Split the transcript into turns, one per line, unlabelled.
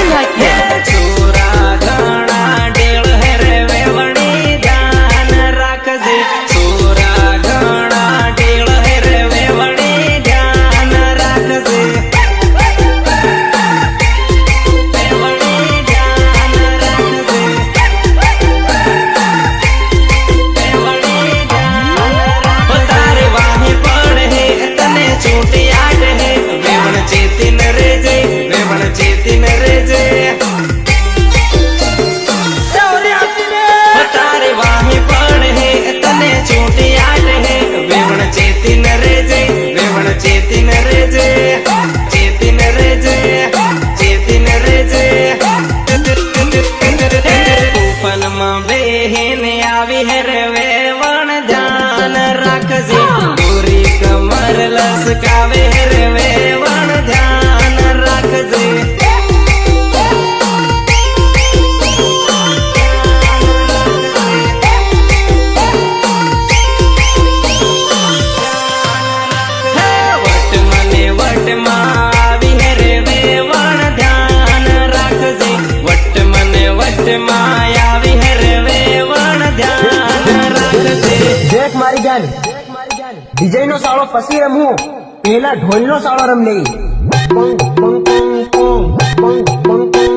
ગોવિંદ હાકિયા
છોરા ઘણા ઢેળ રે વેવણી ધ્યાન રાખજે છોરા ઘણા ઢેળ રે વેવણી ધ્યાન રાખજે વેવણી ધ્યાન રાખજે વેવણી ધ્યાન રાખજે તારે વાહે પડે હે તને છૂટી આડ હે વેવણ ચેતીન રેજે વેવણ ચેતીન રેજે તારે વાહે પડે હે તને છૂટી આડ હે વેવણ ચેતીન રેજે વેવણ ચેતીન રેજે ચેતીન રેજે ચેતીન રેજે ઉફનમાં બેહીને આવી હે રે વેવણ ધ્યાન રાખજે ગોરી કમર લસકાવે હે રે વેવણ ધ્યાન રાખજે
દેખ મારી જાન વિજય નો સાળો પછી રમવું પેલા ઢોલ નો સાળો રમ લઈ પંગ પંગ પંગ પંગ પંગ પંગ પંગ